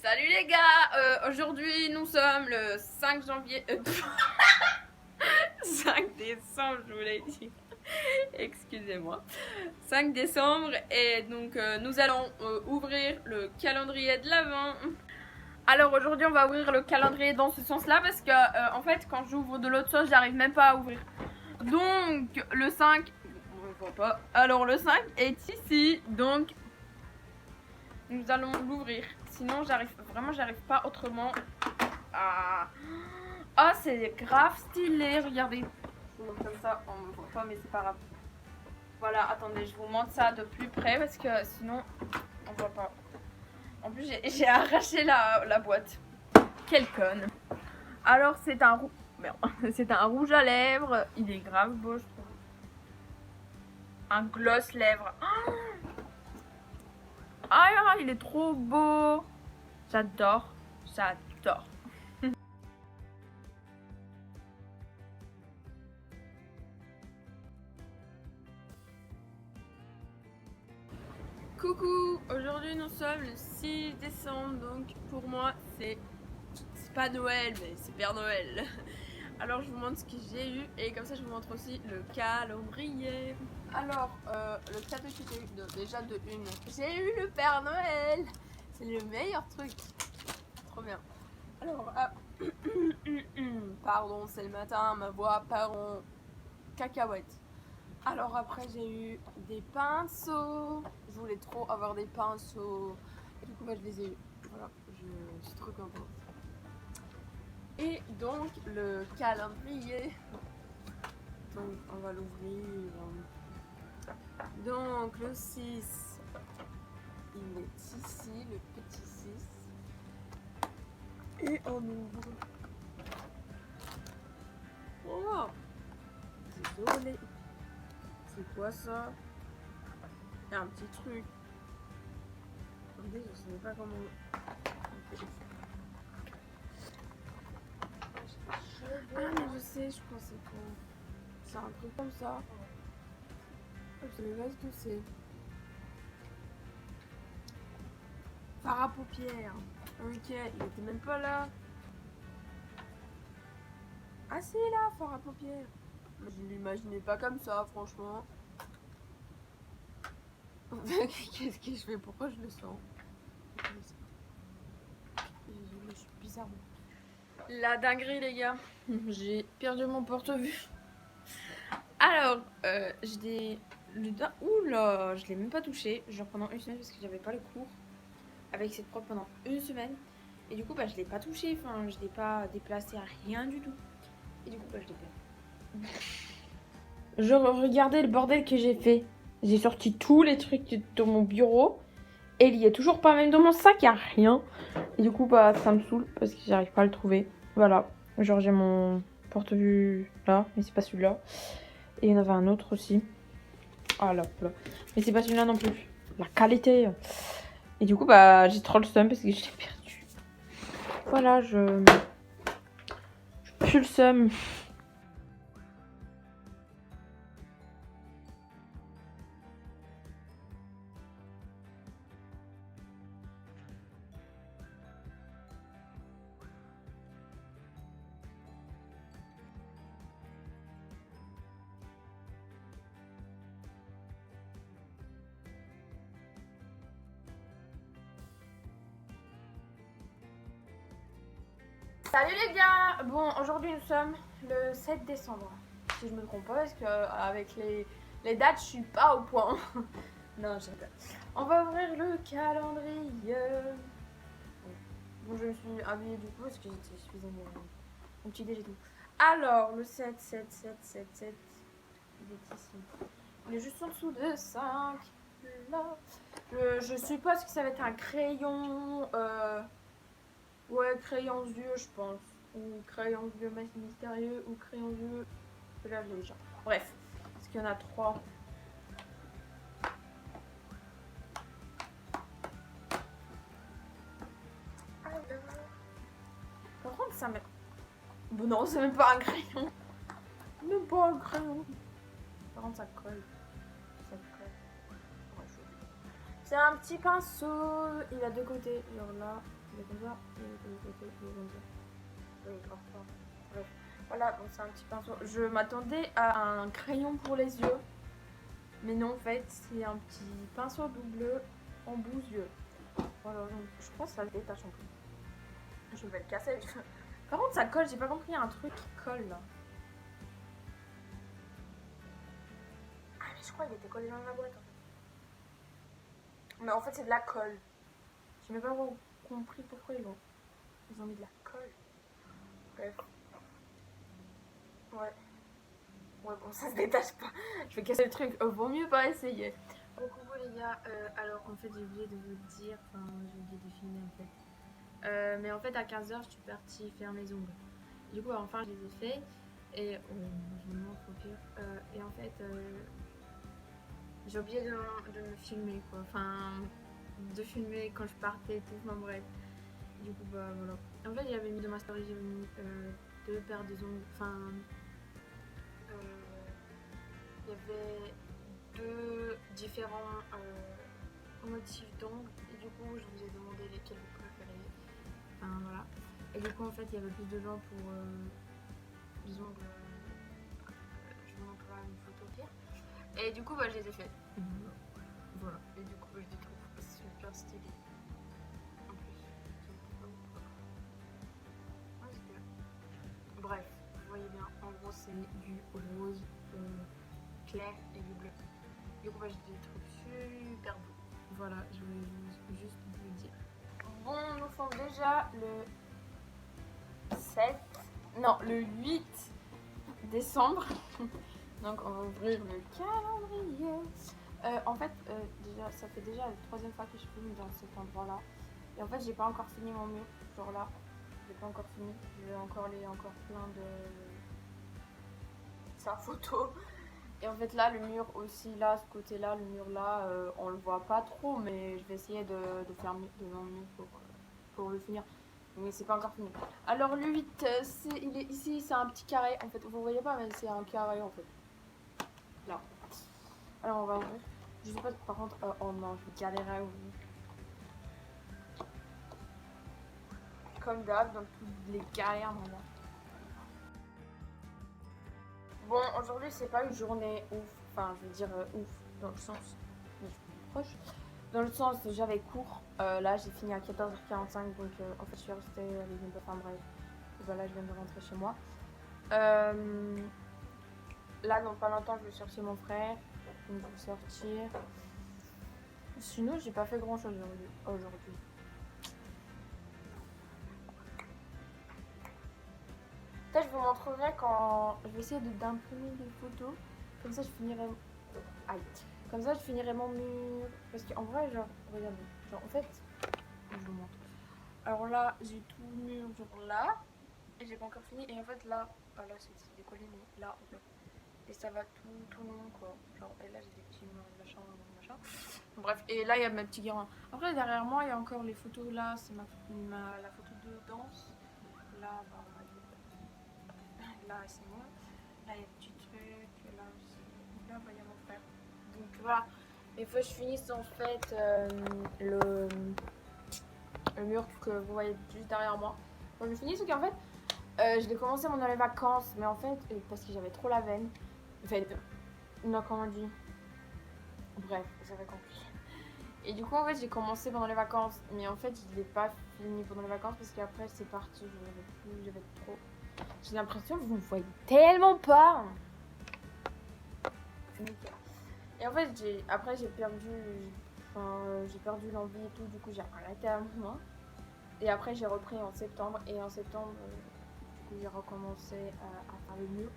Salut les gars, aujourd'hui nous sommes le 5 janvier... 5 décembre, je voulais dire. Excusez-moi. 5 décembre et donc nous allons ouvrir le calendrier de l'Avent. Alors aujourd'hui on va ouvrir le calendrier dans ce sens-là parce que en fait quand j'ouvre de l'autre sens j'arrive même pas à ouvrir. Donc le 5, on ne voit pas. Alors le 5 est ici, donc nous allons l'ouvrir. Sinon j'arrive pas autrement. Ah, oh, c'est grave stylé, regardez. Je vous montre comme ça, on me voit pas mais c'est pas grave. Voilà, attendez, je vous montre ça de plus près parce que sinon on voit pas. En plus j'ai arraché la boîte. Quelle conne. Alors c'est un c'est un rouge à lèvres, il est grave beau je trouve. Un gloss lèvres. Ah, il est trop beau. J'adore, j'adore. Coucou, aujourd'hui nous sommes le 6 décembre, donc pour moi c'est pas Noël mais c'est Père Noël. Alors je vous montre ce que j'ai eu et comme ça je vous montre aussi le calendrier. Alors le cadeau que j'ai eu déjà de une, j'ai eu le Père Noël. C'est le meilleur truc. Trop bien. Alors pardon, c'est le matin, ma voix part en cacahuète. Alors après j'ai eu des pinceaux. Je voulais trop avoir des pinceaux. Et du coup je les ai eu. Voilà, je suis trop contente. Et donc le calendrier. Donc on va l'ouvrir. Donc le 6. Il est ici, le petit 6. Et on ouvre. Oh, désolé. C'est quoi ça? Il y a un petit truc. Attendez, je sais pas comment. Ah mais je sais, je crois que c'est quoi. C'est un truc comme ça. Je sais pas ce que c'est. Fard à paupières. Ok, il était même pas là. Ah c'est là, fard à paupières. Je l'imaginais pas comme ça, franchement. Qu'est-ce que je fais? Pourquoi je le sens? Je suis bizarrement. La dinguerie les gars. J'ai perdu mon porte-vue. Alors, oula, je l'ai même pas touché. Genre pendant une semaine parce que j'avais pas le cours avec cette prof pendant une semaine. Et du coup, je l'ai pas touché. Enfin, je l'ai pas déplacé à rien du tout. Et du coup, je l'ai perdu. Je regardais le bordel que j'ai fait. J'ai sorti tous les trucs de mon bureau. Et il y a toujours pas, même dans mon sac, il y a rien. Et du coup, ça me saoule parce que j'arrive pas à le trouver. Voilà. Genre, j'ai mon porte-vue là, mais c'est pas celui-là. Et il y en avait un autre aussi. Ah là, là. Mais c'est pas celui-là non plus. La qualité. Et du coup, j'ai trop le seum parce que je l'ai perdu. Voilà, je pue le seum. Salut les gars. Bon, aujourd'hui nous sommes le 7 décembre. Si je me trompe pas, parce que avec les dates, je suis pas au point. Non, je sais pas. On va ouvrir le calendrier. Bon, je me suis habillée du coup parce que je suis dans mon petit déj et tout. Alors, le 7, 7, 7, 7, 7. Il est ici. Il est juste en dessous de 5. Là. Je suppose que ça va être un crayon. Ouais, crayon yeux, je pense. Ou crayon yeux mystérieux, ou crayon yeux. Là, je l'ai déjà. Bref, parce qu'il y en a 3. Par contre, ça met. Bon, non, c'est même pas un crayon. Même pas un crayon. Par contre, ça colle. Ça colle. Ouais, c'est un petit pinceau. Il a deux côtés. Genre là il est comme ça, et de l'autre côté, il est comme ça. Oui, grave pas. Bref. Voilà, bon, c'est un petit pinceau. Je m'attendais à un crayon pour les yeux. Mais non, en fait, c'est un petit pinceau double en bout-yeux. Voilà, donc je pense que ça se détache en plus. Je vais le casser. Par contre, ça colle, j'ai pas compris, il y a un truc qui colle là. Ah, mais je crois qu'il était collé dans la boîte en fait. Mais en fait, c'est de la colle. J'ai même pas compris pourquoi ils ont mis de la colle. Bref. Ouais. Ouais, bon, ça se détache pas. Je vais casser le truc. Vaut mieux pas essayer. Bon, coucou les gars. Alors, en fait, j'ai oublié de vous dire. Enfin, j'ai oublié de filmer en fait. Mais en fait, à 15h, je suis partie faire mes ongles. Du coup, enfin, je les ai faits. Et. Oh, je me montre au pire. Et en fait, j'ai oublié de me filmer quoi. Enfin, de filmer quand je partais et tout. Enfin, bref. Du coup, bah voilà. En fait, j'avais mis dans ma story, j'avais mis 2 paires de ongles. Enfin. Il y avait 2 différents motifs d'ongles et du coup je vous ai demandé lesquels vous préférez. Enfin voilà. Et du coup en fait il y avait plus de gens pour les ongles. Je vous montrerai une photo au pire. Et du coup bah, je les ai fait. Voilà. Et du coup bah, je les trouve super stylés. En plus, je ne sais pas pourquoi. Ouais, c'est bien. Bref, vous voyez bien, en gros c'est du rose clair et du bleu. Du coup, bah, j'ai des trucs super beaux. Voilà, je voulais juste vous le dire. Bon, nous sommes déjà le 7, non, le 8 décembre. Donc, on va ouvrir le calendrier. En fait, déjà, ça fait déjà la 3e fois que je filme dans cet endroit-là. Et en fait, j'ai pas encore fini mon mur. Genre là, j'ai pas encore fini. J'ai encore plein de. Sa photo. Et en fait là le mur aussi, là ce côté là, le mur là, on le voit pas trop mais je vais essayer de faire mieux, de mon mieux pour le finir. Mais c'est pas encore fini. Alors le 8, il est ici, c'est un petit carré en fait, vous voyez pas mais c'est un carré en fait. Là. Alors on va ouvrir. Je sais pas par contre, oh non je vais galérer à ouvrir. Comme d'hab dans toutes les galères maintenant. Bon, aujourd'hui, c'est pas une journée ouf. Enfin, je veux dire ouf, dans le sens. Mais je suis proche. Dans le sens, j'avais cours. Là, j'ai fini à 14h45. Donc, en fait, je suis restée avec une enfin, bref. Et voilà, je viens de rentrer chez moi. Là, dans pas longtemps, je vais chercher mon frère. Donc, je vais sortir. Sinon, j'ai pas fait grand chose aujourd'hui. Peut-être je vous montrerai quand je vais essayer d'imprimer des photos. Comme ça, je finirai. Aïe. Comme ça, je finirai mon mur. Parce qu'en vrai, genre, regardez. Genre, en fait, je vous montre. Alors là, j'ai tout le mur, genre là. Et j'ai pas encore fini. Et en fait, là, ah, là, c'est décollé, mais là, en fait. Et ça va tout long, quoi. Genre, et là, j'ai des petits machins, machin. Bref, et là, il y a mes petits guérin. Après, derrière moi, il y a encore les photos. Là, c'est la photo de danse. Là, bah, on va dire. Là, c'est moi. Là, il y a des petits trucs. Là aussi. Là, bah, il y a mon frère. Donc voilà. Il faut que je finisse en fait le mur que vous voyez juste derrière moi. Quand je finis, c'est qu'en fait, je l'ai commencé pendant les vacances. Mais en fait, parce que j'avais trop la veine. Veine. Non, comment on dit. Bref, vous avez compris. Et du coup, en fait, j'ai commencé pendant les vacances. Mais en fait, je l'ai pas fini pendant les vacances parce qu'après, c'est parti. J'avais trop. J'ai l'impression que vous ne voyez tellement pas. Et en fait, après j'ai perdu l'envie et tout. Du coup, j'ai arrêté à un moment. Et après, j'ai repris en septembre. Et en septembre, du coup, j'ai recommencé à faire le mur.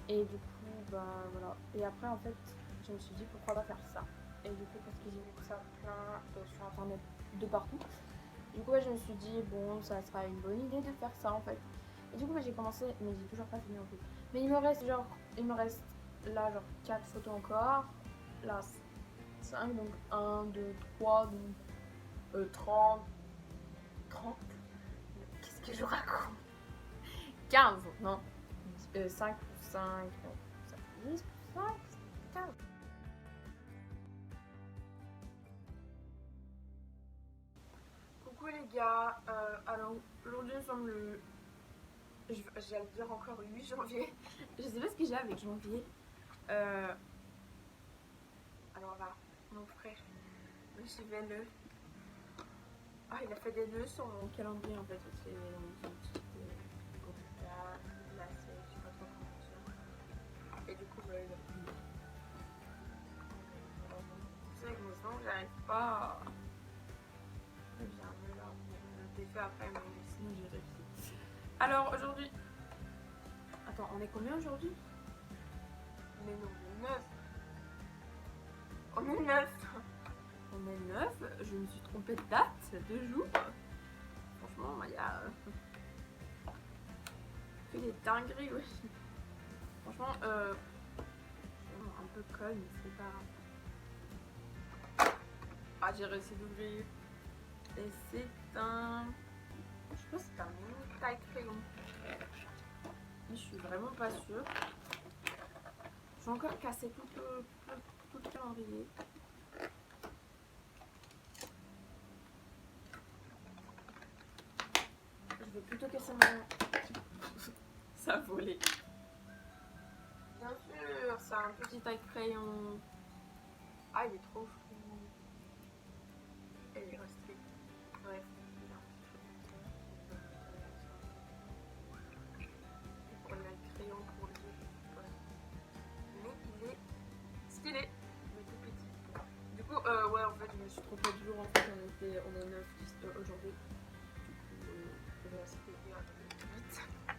Et du coup, bah voilà. Et après, en fait, je me suis dit pourquoi pas faire ça. Et du coup, parce que j'ai vu ça plein sur internet de partout. Du coup, je me suis dit, bon, ça sera une bonne idée de faire ça en fait. Et du coup, j'ai commencé, mais j'ai toujours pas fini en plus. Mais il me reste là, genre 4 photos encore. Là, 5, donc 1, 2, 3, donc 30. Qu'est-ce que je raconte? 15, non. 5 plus 5, non. 10 plus 5, 15. Coucou les gars, alors aujourd'hui nous sommes le... J'allais dire encore le 8 janvier. Je sais pas ce que j'ai avec janvier. Alors là, mon frère, j'y vais le... Ah, il a fait des nœuds sur mon calendrier en fait. C'est une petite glacée, je sais pas trop comment dire. Et du coup, il a pris. C'est avec mes ongles, j'arrive pas. J'ai un nœud là. Je le défais après, mais sinon j'ai réussi. Alors aujourd'hui. Attends, on est combien aujourd'hui? Mais non, on est 9. On est 9. On est 9. Je me suis trompée de date, 2 jours. Franchement, il y a que des dingueries aussi. Franchement, un peu conne, mais c'est pas grave. Ah, j'ai réussi d'ouvrir. Et c'est un... Je sais pas si c'est un mini taille crayon. Mais je suis vraiment pas sûre. J'ai encore cassé tout le calendrier. Je vais plutôt casser mon... Ça a volé. Bien sûr, c'est un petit taille crayon. Ah, il est trop fou. Et il est resté. Bref. Pour le crayon pour le voilà. Mais il est stylé. Il est tout petit. Du coup, ouais, en fait, je me suis trompée de jour. En fait, on est 9 aujourd'hui. Du coup, c'était hier 8. En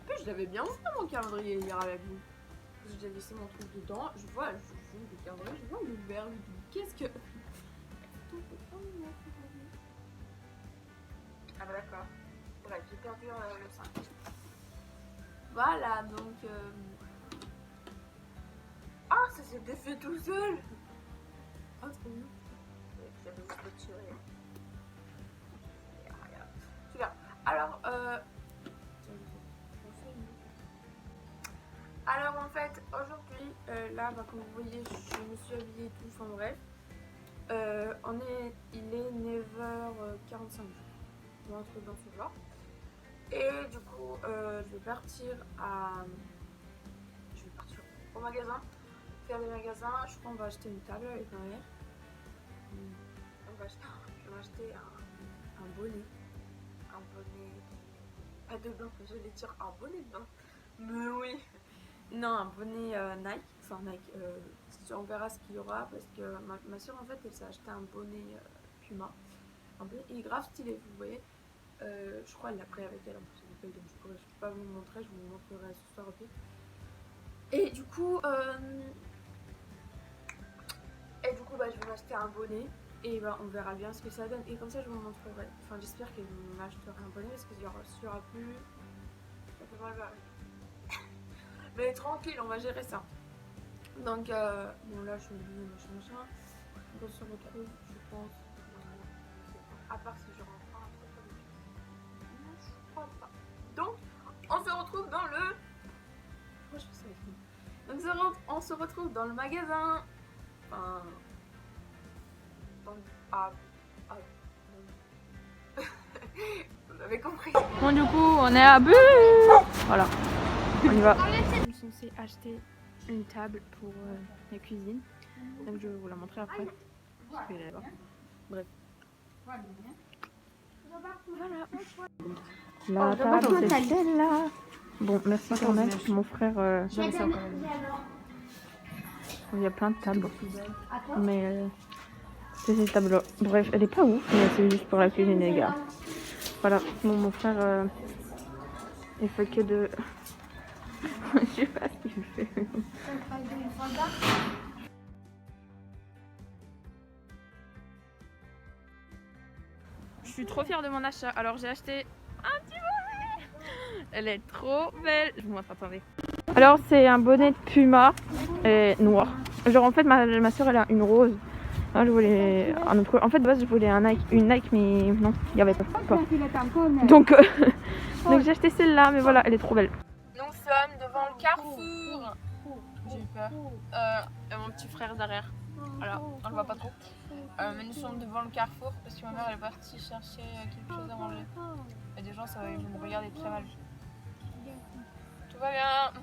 plus, je l'avais bien fait mon calendrier hier avec vous. J'ai laissé mon truc dedans. Je vois le calendrier, je vois l'ouvert. Je dis, qu'est-ce que. Ah bah d'accord. Bref, j'ai perdu le 5. Voilà, donc... Ah, ça s'est défait tout seul. Oh, trop bien. J'avais juste retiré. Super. Alors en fait, aujourd'hui, là, bah, comme vous voyez, je me suis habillée et tout, enfin bref. Il est 9h45, ou un truc dans ce genre. Et du coup, je vais partir au magasin, faire des magasins. Je crois qu'on va acheter une table avec ma mère. Je vais acheter un bonnet. Un bonnet, pas de bain, je vais dire un bonnet de bain. Mais oui. Non, un bonnet Nike. Enfin Nike, on verra ce qu'il y aura parce que ma soeur en fait elle s'est acheté un bonnet Puma. Un bonnet, il est grave stylé, vous voyez. Je crois qu'elle l'a pris avec elle en plus, donc je peux pas vous le montrer, je vous le montrerai ce soir aussi. Et du coup, bah, je vais m'acheter un bonnet et bah, on verra bien ce que ça donne. Et comme ça, je vous montrerai. Enfin, j'espère qu'elle m'achètera un bonnet parce qu'il y aura plus. Ça fait mal barrer. Mais tranquille, on va gérer ça. Donc, bon, là, je suis habillée, machin. Donc, on se retrouve, je pense. À part si je rentre un truc avec lui. Non, je crois pas. Donc, on se retrouve dans le... Pourquoi je fais ça avec lui? Donc, on se retrouve dans le magasin. Enfin... Dans le... Vous avez compris. Bon, du coup, on est à but. Voilà. On y va. Je suis censée acheter une table pour la cuisine. Donc, je vais vous la montrer après. Parce qu'elle est là-bas. Bref. Voilà. La table, c'est celle-là. Bon, merci quand même. Mon frère... il y a plein de tables. Mais c'est ces tables-là. Bref, elle est pas ouf, mais c'est juste pour la cuisine, les gars. Voilà. Bon, mon frère... il fait que de... je sais pas ce qu'il fait. Je suis trop fière de mon achat. Alors j'ai acheté un petit bonnet. Elle est trop belle. Je vous montre, attendez. Alors c'est un bonnet de Puma et noir. Genre en fait ma soeur elle a une rose. Là, je voulais un autre. En fait de base je voulais une Nike mais non, il n'y avait pas. Donc j'ai acheté celle-là mais voilà, elle est trop belle. Nous sommes devant le Carrefour. J'ai eu peur. Mon petit frère derrière. Voilà, on le voit pas trop. Mais nous sommes devant le carrefour parce que ma mère elle est partie chercher quelque chose à manger. Et des gens ça va me regarder très mal. Tout va bien.